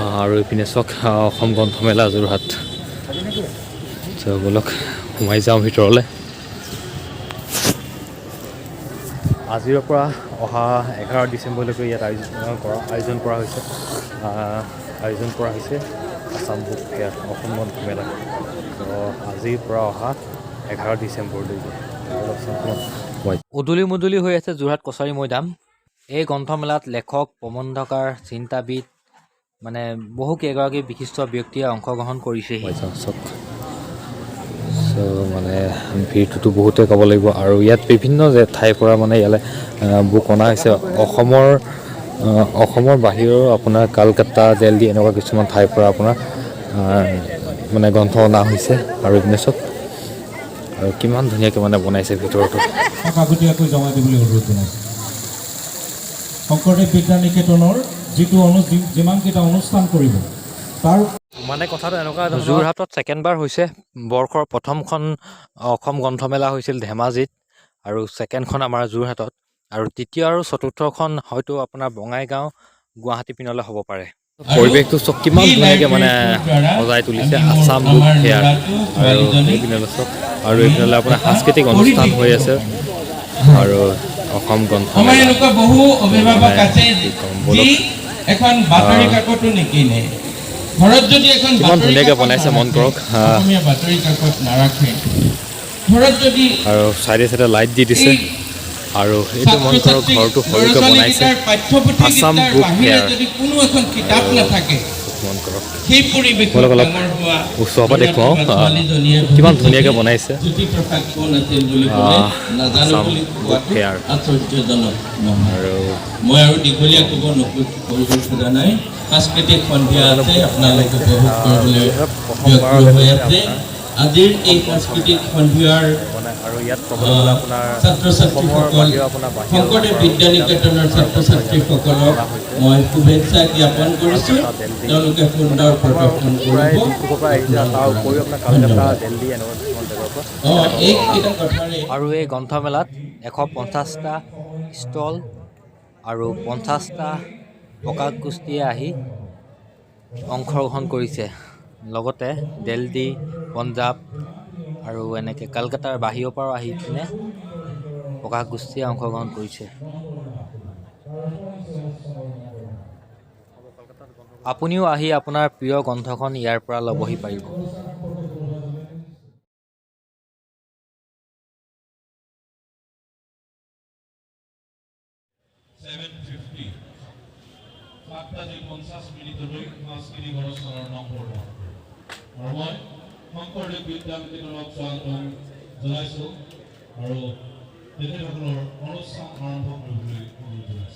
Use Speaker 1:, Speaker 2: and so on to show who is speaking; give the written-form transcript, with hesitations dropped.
Speaker 1: আৰু ইপিনে চাওক অসম গ্ৰন্থমেলা যোৰহাট ব'লক সোমাই যাওঁ ভিতৰলৈ আজিৰ পৰা অহা 11 ডিচেম্বৰলৈকে ইয়াত আয়োজন কৰা হৈছে আছাম বুক ফেয়াৰ অসম গ্ৰন্থমেলা আজিৰ পৰা অহা 11 ডিচেম্বৰলৈকে উদুলি মুদুলি হৈ আছে যোৰহাট কছাৰী মৈদাম এই গ্ৰন্থমেলাত লেখক প্ৰবন্ধকাৰ চিন্তাবিদ মানে বহু কেইগৰাকী বিশিষ্ট ব্যক্তিয়ে অংশগ্ৰহণ কৰিছেহি মানে ভিৰটোতো বহুতে ক'ব লাগিব আৰু ইয়াত বিভিন্ন ঠাইৰ পৰা মানে ইয়ালৈ বুক অনা হৈছে অসমৰ বাহিৰৰ আপোনাৰ কলকাতা দিল্লী এনেকুৱা কিছুমান ঠাইৰ পৰা আপোনাৰ মানে গ্ৰন্থ অনা হৈছে আৰু এইপিনে চব আৰু কিমান ধুনীয়াকৈ মানে বনাইছে ভিতৰতো
Speaker 2: আগতীয়াকৈ জমা দিবলৈ অনুৰোধ জনাইছোঁ শংকৰদেৱ বিদ্যা নিকেতনৰ যিটো যিমানকেইটা অনুষ্ঠান কৰিব তাৰ
Speaker 1: মানে কথাটো এনেকুৱা যোৰহাটত ছেকেণ্ডবাৰ হৈছে বৰ্ষৰ প্ৰথমখন অসম গ্ৰন্থমেলা হৈছিল ধেমাজিত আৰু ছেকেণ্ডখন আমাৰ যোৰহাটত আৰু তৃতীয় আৰু চতুৰ্থখন হয়তো আপোনাৰ বঙাইগাঁও গুৱাহাটী পিনলৈ হ'ব পাৰে পৰিৱেশটো চব কিমান ধুনীয়াকৈ মানে সজাই তুলিছে আছাম বুক ফেয়াৰ আৰু এইপিনলৈ চব আৰু এইপিনলৈ আপোনাৰ সাংস্কৃতিক অনুষ্ঠান হৈ আছে আৰু অসম গ্ৰন্থমেলা
Speaker 2: এনেকুৱা বহু অভিভাৱক আছে যি এখন বাতৰি কাকতো নিকিনে ঘৰত যদি এখন
Speaker 1: কিমান ধুনীয়াকৈ বনাইছে মন কৰক
Speaker 2: অসমীয়া বাতৰি কাকত নাৰাখে ঘৰত যদি
Speaker 1: আৰু চাইডে চাইডে লাইট দি দিছে আৰু এইটো মন কৰক ঘৰটো সৰুকৈ বনাইছে আছাম বুক ফেয়াৰ
Speaker 2: যদি কোনো এখন কিতাপ নাথাকে
Speaker 1: মন কৰক
Speaker 2: সেই পৰিৱেশত
Speaker 1: অলপ ওচৰৰ পৰা দেখুৱাওঁ কিমান ধুনীয়াকৈ বনাইছে আছাম বুক ফেয়াৰ আৰু
Speaker 2: মই আৰু দীঘলীয়া ক'ব খোজা নাই সাংস্কৃতিক সন্ধিয়া আছে আপোনালোকে উপভোগ কৰিবলৈ হৈ আছে আজিৰ এই সাংস্কৃতিক সন্ধিয়াৰ
Speaker 1: আৰু ইয়াত
Speaker 2: ছাত্ৰ ছাত্ৰীসকল শংকৰদেৱ বিদ্যা নিকেতনৰ ছাত্ৰ ছাত্ৰীসকলক মই শুভেচ্ছা জ্ঞাপন কৰিছোঁ তেওঁলোকে সুন্দৰ প্ৰদৰ্শন কৰিব
Speaker 1: আৰু এই গ্ৰন্থমেলাত 150টা ষ্টল আৰু 50টা প্ৰকাশগোষ্ঠীয়ে আহি অংশগ্ৰহণ কৰিছে লগতে দিল্লী পঞ্জাৱ আৰু এনেকৈ কলকাতাৰ বাহিৰৰ পৰাও আহি কিনে প্ৰকাশগোষ্ঠীয়ে অংশগ্ৰহণ কৰিছে আপুনিও আহি আপোনাৰ প্ৰিয় গ্ৰন্থখন ইয়াৰ পৰা ল'বহি পাৰিব
Speaker 2: শংকৰদেৱ বিদ্যা নিকেতনক স্বাগতম জনাইছোঁ আৰু তেখেতসকলৰ অনুষ্ঠান আৰম্ভ কৰিবলৈ অনুৰোধ জনাইছোঁ